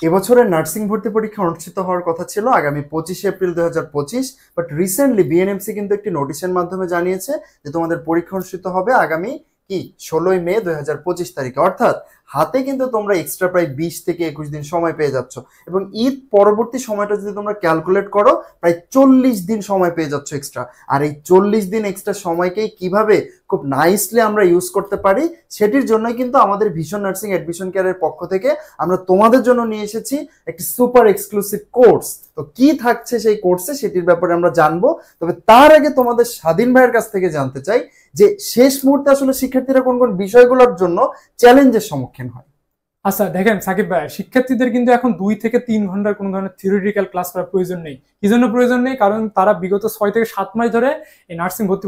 এবছরের নার্সিং ভর্তি পরীক্ষা অনুষ্ঠিত হওয়ার কথা ছিল আগামী 25 এপ্রিল 2025, বাট রিসেন্টলি বিএনএমসি কিন্তু একটি নোটিশের মাধ্যমে জানিয়েছে যে তোমাদের পরীক্ষা অনুষ্ঠিত হবে আগামী 16 মে 2025 তারিখে। অর্থাৎ হাতে কিন্তু তোমরা এক্সট্রা প্রায় 20 থেকে 21 দিন সময় পেয়ে যাচ্ছ, এবং ঈদ পরবর্তী সময়টা যদি তোমরা ক্যালকুলেট করো প্রায় 40 দিন সময় পেয়ে যাচ্ছ এক্সট্রা। আর এই 40 দিন এক্সট্রা সময়কেই কিভাবে খুব নাইসলি আমরা ইউজ করতে পারি সেটির জন্যই কিন্তু আমাদের ভিশন নার্সিং অ্যাডমিশন কেয়ারের পক্ষ থেকে আমরা তোমাদের জন্য নিয়ে এসেছি একটি সুপার এক্সক্লুসিভ কোর্স। তো কি থাকছে সেই কোর্সে সেটির ব্যাপারে আমরা জানবো, তবে তার আগে তোমাদের স্বাধীন ভাইয়ের কাছ থেকে জানতে চাই যে শেষ মুহূর্তে আসলে শিক্ষার্থীরা কোন কোন বিষয়গুলোর জন্য চ্যালেঞ্জের সম্মুখীন হয়। আচ্ছা দেখেন সাকিব ভাই, শিক্ষার্থীদের কিন্তু এখন 2 থেকে 3 ঘন্টার কোনো ধরনের থিওরিটিক্যাল ক্লাস করার প্রয়োজন নেই। কি জন্য প্রয়োজন নেই? কারণ তারা বিগত 6 থেকে 7 মাস ধরে এই নার্সিং ভর্তি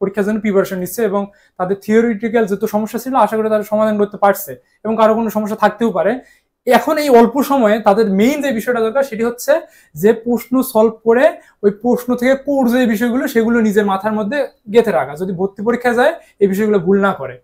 পরীক্ষার জন্য প্রিপারেশন নিচ্ছে এবং তাদের থিওরিটিক্যাল যত সমস্যা ছিল আশা করি তারা সমাধান করতে পারছে, এবং কারো কোনো সমস্যা থাকতেও পারে। এখন এই অল্প সময়ে তাদের মেইন যে বিষয়টা দরকার সেটি হচ্ছে যে প্রশ্ন সলভ করে ওই প্রশ্ন থেকে কোর যে বিষয়গুলো সেগুলো নিজের মাথার মধ্যে গেঁথে রাখা, যদি ভর্তি পরীক্ষা যায় এই বিষয়গুলো ভুল না করে।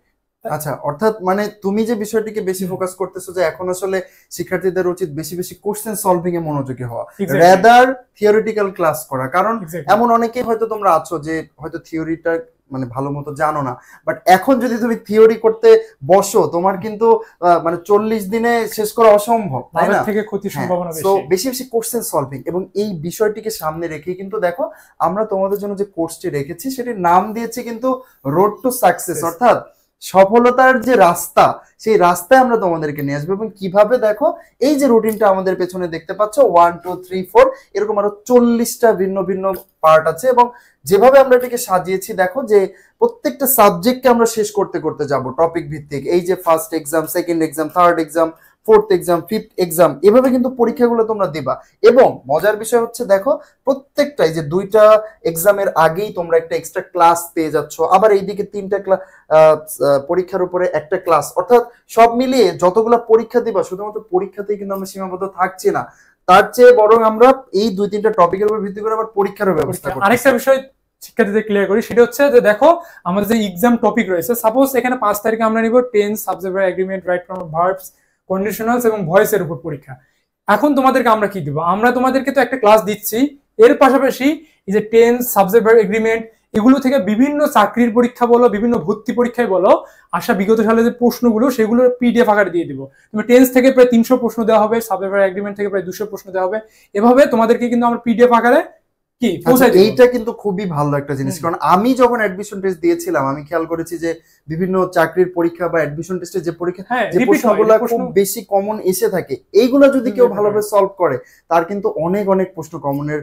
আচ্ছা, অর্থাৎ মানে তুমি যে বিষয়টিকে বেশি ফোকাস করতেছো যে এখন আসলে শিক্ষার্থীদের উচিত বেশি বেশি কোশ্চেন সলভিং এ মনোযোগী হওয়া, রাদার থিওরিটিক্যাল ক্লাস করা। কারণ এমন অনেকেই হয়তো তোমরা আছো যে হয়তো থিওরিটা মানে ভালো মতো জানো না, বাট এখন যদি তুমি থিওরি করতে বসো তোমার কিন্তু মানে 40 দিনে শেষ করা অসম্ভব, তাই না? থেকে ক্ষতির সম্ভাবনা বেশি। তো বেশি বেশি কোশ্চেন সলভিং এবং এই বিষয়টিকে সামনে রেখে কিন্তু দেখো আমরা তোমাদের জন্য যে কোর্সটি রেখেছি সেটির নাম দিয়েছি কিন্তু রোড টু সাকসেস, অর্থাৎ সফলতার যে রাস্তা সেই রাস্তায় আমরা তোমাদেরকে নিয়ে আসবো। এবং কিভাবে দেখো এই যে রুটিনটা আমাদের পেছনে দেখতে পাচ্ছ 1 2 3 4 এরকম আরো 40টা ভিন্ন ভিন্ন পার্ট আছে, এবং যেভাবে আমরা এটাকে সাজিয়েছি দেখো যে প্রত্যেকটা সাবজেক্টকে আমরা শেষ করতে করতে যাব টপিক ভিত্তিক। এই যে first exam, second exam, third exam, fourth exam, fifth exam, এভাবে কিন্তু পরীক্ষাগুলো তোমরা দিবা। এবং মজার বিষয় হচ্ছে দেখো প্রত্যেকটাই যে 2টা এক্সামের আগেই তোমরা একটা এক্সট্রা ক্লাস পেয়ে যাচ্ছ, আবার এইদিকে 3টা পরীক্ষার উপরে একটা ক্লাস, অর্থাৎ সব মিলিয়ে যতগুলো পরীক্ষা দিবা শুধুমাত্র পরীক্ষাতেই কিন্তু আমরা সীমাবদ্ধ থাকছি না, তার চেয়ে বরং আমরা এই 2-3টা টপিকের উপর ভিত্তি করে আবার পরীক্ষারও ব্যবস্থা করছি। আরেকটা বিষয় শিক্ষার্থীদের ক্লিয়ার করি, সেটা হচ্ছে যে দেখো আমাদের যে এক্সাম টপিক রয়েছে, সাপোজ এখানে 5 তারিখে আমরা নিব tense, subject verb agreement, right form, verbs, conditionals এবং ভয়েসের উপর পরীক্ষা। এখন তোমাদেরকে আমরা কি দিব? আমরা তোমাদেরকে তো একটা ক্লাস দিচ্ছি, এর পাশাপাশি এই যে টেন্স, সাবজেক্ট ভার্ব এগ্রিমেন্ট এগুলো থেকে বিভিন্ন চাকরির পরীক্ষা বলো, বিভিন্ন ভর্তি পরীক্ষায় বলো আসা বিগত সালে যে প্রশ্নগুলো সেগুলো পিডিএফ আকারে দিয়ে দিব। তুমি টেন্স থেকে প্রায় 300 প্রশ্ন দেওয়া হবে, সাবজেক্ট ভার্ব এগ্রিমেন্ট থেকে প্রায় 200 প্রশ্ন দেওয়া হবে। এভাবে তোমাদেরকে কিন্তু আমরা পিডিএফ আকারে কি পৌঁছাই দেব। এইটা কিন্তু খুবই ভালো একটা জিনিস, কারণ আমি যখন অ্যাডমিশন টেস্ট দিয়েছিলাম আমি খেয়াল করেছি যে বিভিন্ন চাকরির পরীক্ষা বা অ্যাডমিশন টেস্টে যে পরীক্ষা যে প্রশ্নগুলো খুব বেশি কমন এসে থাকে এইগুলো যদি কেউ ভালোভাবে সলভ করে তার কিন্তু অনেক অনেক প্রশ্ন কমনের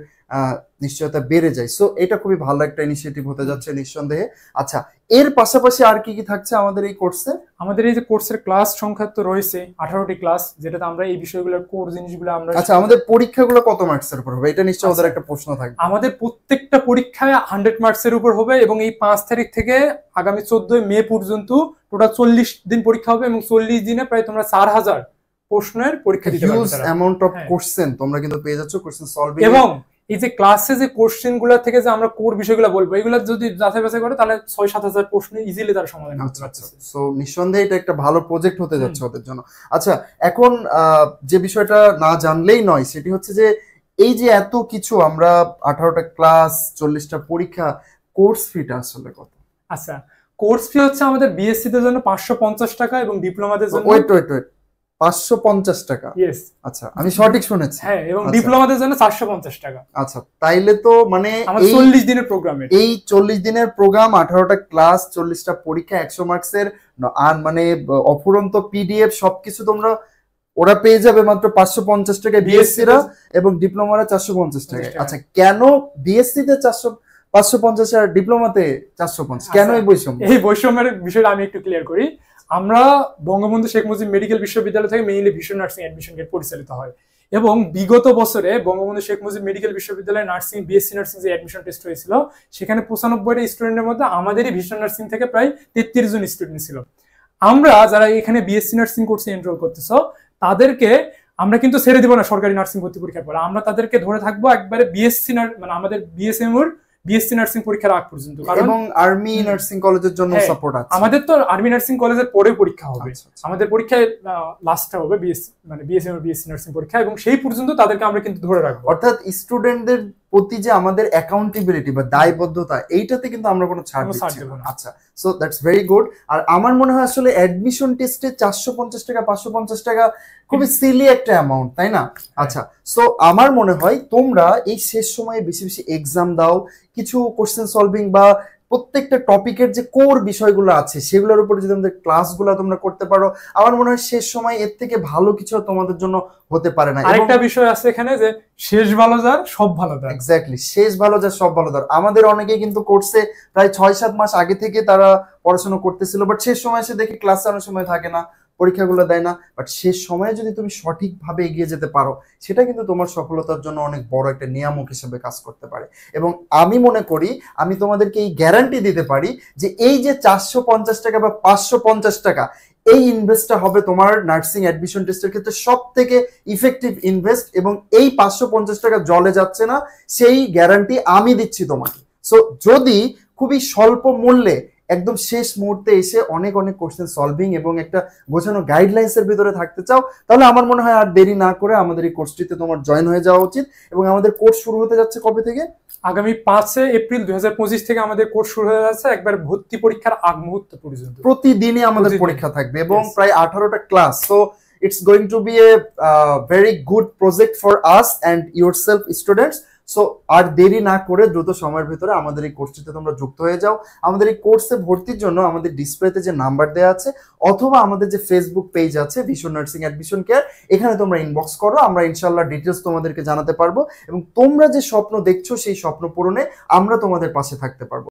নিশ্চয়তা বেড়ে যায়। সো এটা খুবই ভালো একটা ইনিশিয়েটিভ হতে যাচ্ছে নিঃসন্দেহে। আচ্ছা, এর পাশাপাশি আর কি কি থাকছে আমাদের এই কোর্সে? আমাদের এই যে কোর্সের ক্লাস সংখ্যা তো রয়েছে 18টি ক্লাস, যেটাতে আমরা এই বিষয়গুলোর কোর জিনিসগুলো আমরা। আচ্ছা, আমাদের পরীক্ষাগুলো কত মার্কসের উপর হবে? এটা নিশ্চয়ই ওদের একটা প্রশ্ন থাকবে। আমাদের প্রত্যেকটা পরীক্ষায় 100 মার্কসের উপর হবে, এবং এই 5 তারিখ থেকে আগামী 14 মে পর্যন্ত টোটাল 40 দিন পরীক্ষা হবে, এবং 40 দিনে প্রায় তোমরা 4000 প্রশ্নের পরীক্ষা দিতে পারবে। হিউজ অ্যামাউন্ট অফ কোশ্চেন তোমরা কিন্তু পেয়ে যাচ্ছ, কোশ্চেন সলভিং। এবং এই যে ক্লাসে যে কোশ্চেন গুলা থেকে যে আমরা কোর বিষয়গুলো বলবো এগুলো যদি যাচাই বাছাই করে তাহলে 6-7 হাজার প্রশ্ন ইজিলি তার সমাধান করতে পারছে। সো নিঃসন্দেহে এটা একটা ভালো প্রজেক্ট হতে যাচ্ছে ওদের জন্য। আচ্ছা, এখন যে বিষয়টা না জানলেই নয় সেটি হচ্ছে যে এই যে এত কিছু আমরা 18টা ক্লাস 40টা পরীক্ষা, কোর্স ফিটা আসলে কত? আচ্ছা, কোর্স ফি হচ্ছে আমাদের বিএসসি দের জন্য 550 টাকা এবং ডিপ্লোমাদের জন্য ওয়েট 550 টাকা। ইয়েস, আচ্ছা আমি সঠিক শুনেছি? হ্যাঁ, এবং ডিপ্লোমাদের জন্য 450 টাকা। আচ্ছা, তাইলে তো মানে এই 40 দিনের প্রোগ্রামে এই 40 দিনের প্রোগ্রাম, 18টা ক্লাস, 40টা পরীক্ষা, 100 মার্কসের, আর মানে অফুরন্ত পিডিএফ সবকিছু তোমরা ওরা পেয়ে যাবে মাত্র 550 টাকায় বিএসসি রা, এবং ডিপ্লোমারা 450 টাকায়। আচ্ছা, কেন বিএসসি তে 550 আর ডিপ্লোমাতে 450? কেন এই বৈষম্য? এই বৈষম্যের বিষয়টা আমি একটু ক্লিয়ার করি। আমরা বঙ্গবন্ধু শেখ মুজিব মেডিকেল বিশ্ববিদ্যালয় থেকে মেইনলি ভিশন নার্সিং অ্যাডমিশন গেট পরিচালিত হয়, এবং বিগত বছরে বঙ্গবন্ধু শেখ মুজিব মেডিকেল বিশ্ববিদ্যালয়ে নার্সিং বিএসসি নার্সিং যে অ্যাডমিশন টেস্ট হয়েছিল সেখানে 95টা স্টুডেন্টের মধ্যে আমাদেরই ভিশন নার্সিং থেকে প্রায় 33 জন স্টুডেন্ট ছিল। আমরা যারা এখানে বিএসসি নার্সিং কোর্সে এনরোল করতেছ তাদেরকে আমরা কিন্তু ছেড়ে দিব না সরকারি নার্সিং ভর্তি পরীক্ষার পর, আমরা তাদেরকে ধরে থাকবো একবারে বিএসসি মানে আমাদের বিএসএমওর বিএসসি নার্সিং পরীক্ষার আগ পর্যন্ত, কারণ এবং আর্মি নার্সিং কলেজের জন্য হ্যাঁ, সাপোর্ট আছে। আমাদের তো আর্মি নার্সিং কলেজের পরে পরীক্ষা হবে, আচ্ছা, আচ্ছা। আমাদের পরীক্ষায় লাস্টটা হবে বিএসসি মানে বিএসসি নার্সিং পরীক্ষা, এবং সেই পর্যন্ত তাদেরকে আমরা কিন্তু ধরে রাখবো। অর্থাৎ স্টুডেন্টদের প্রতি যে আমাদের অ্যাকাউন্টেবিলিটি বা দায়বদ্ধতা, এইটাতে কিন্তু আমরা কোনো ছাড় দিচ্ছি দেব না। না। আচ্ছা, সো দ্যাটস ভেরি গুড। আর আমার মনে হয় আসলে অ্যাডমিশন টেস্টে 450 টাকা 550 টাকা খুবই সিলি একটা অ্যামাউন্ট, তাই না? আচ্ছা, সো আমার মনে হয় তোমরা এই শেষ সময়ে বেশি বেশি এক্সাম দাও, কিছু কোশ্চেন সলভিং বা প্রত্যেকটা টপিকের যে কোর বিষয়গুলো আছে সেগুলোর উপর যদি আমাদের ক্লাসগুলো তোমরা করতে পারো, আমার মনে হয় শেষ সময় এর থেকে ভালো কিছু তোমাদের জন্য হতে পারে না। আরেকটা বিষয় আছে এখানে যে শেষ ভালো যার সব ভালো তার। এক্স্যাক্টলি, শেষ ভালো যার সব ভালো তার। আমাদের অনেকেই কিন্তু কোর্সে প্রায় 6-7 মাস আগে থেকে তারা পড়াশোনা করতেছিল, বাট শেষ সময় এসে দেখি ক্লাসে অনেক সময় থাকে না, পরীক্ষাগুলো দেয় না। বাট শেষ সময়ে যদি তুমি সঠিকভাবে এগিয়ে যেতে পারো, সেটা কিন্তু তোমার সফলতার জন্য অনেক বড় একটা নিয়ামক হিসেবে কাজ করতে পারে। এবং আমি মনে করি, আমি তোমাদেরকে এই গ্যারান্টি দিতে পারি যে এই যে 450 টাকা বা 550 টাকা, এই ইনভেস্টটা হবে তোমার নার্সিং অ্যাডমিশন টেস্টের ক্ষেত্রে সব থেকে ইফেক্টিভ ইনভেস্ট, এবং এই 550 টাকা জলে যাচ্ছে না, সেই গ্যারান্টি আমি দিচ্ছি তোমাকে। সো যদি খুবই স্বল্প মূল্যে একদম শেষ মুহূর্তে এসে অনেক অনেক কোশ্চেন সলভিং এবং একটা গোছানো গাইডলাইন্স এর ভিতরে থাকতে চাও, তাহলে আমার মনে হয় আর দেরি না করে আমাদের এই কোর্সটিতে তোমার জয়েন হয়ে যাওয়া উচিত। এবং আমাদের কোর্স শুরু হতে যাচ্ছে কবে থেকে? আগামী 5 এপ্রিল 2025 থেকে আমাদের কোর্স শুরু হয়ে যাচ্ছে, একবার ভর্তি পরীক্ষার আগ মুহূর্ত পর্যন্ত প্রতিদিনই আমাদের পরীক্ষা থাকবে এবং প্রায় 18টা class. So it's going to be a very good project for us and yourself students. So আর দেরি না করে দ্রুত সময়ের ভিতরে আমাদের এই কোর্সটিতে তোমরা যুক্ত হয়ে যাও। আমাদের এই কোর্সে ভর্তির জন্য আমাদের ডিসপ্লেতে যে নাম্বার দেওয়া আছে, অথবা আমাদের যে ফেসবুক পেজ আছে ভিশন নার্সিং অ্যাডমিশন কেয়ার, এখানে তোমরা ইনবক্স করো, আমরা ইনশাল্লাহ ডিটেলস তোমাদেরকে জানাতে পারবো এবং তোমরা যে স্বপ্ন দেখছো সেই স্বপ্ন পূরণে আমরা তোমাদের পাশে থাকতে পারবো।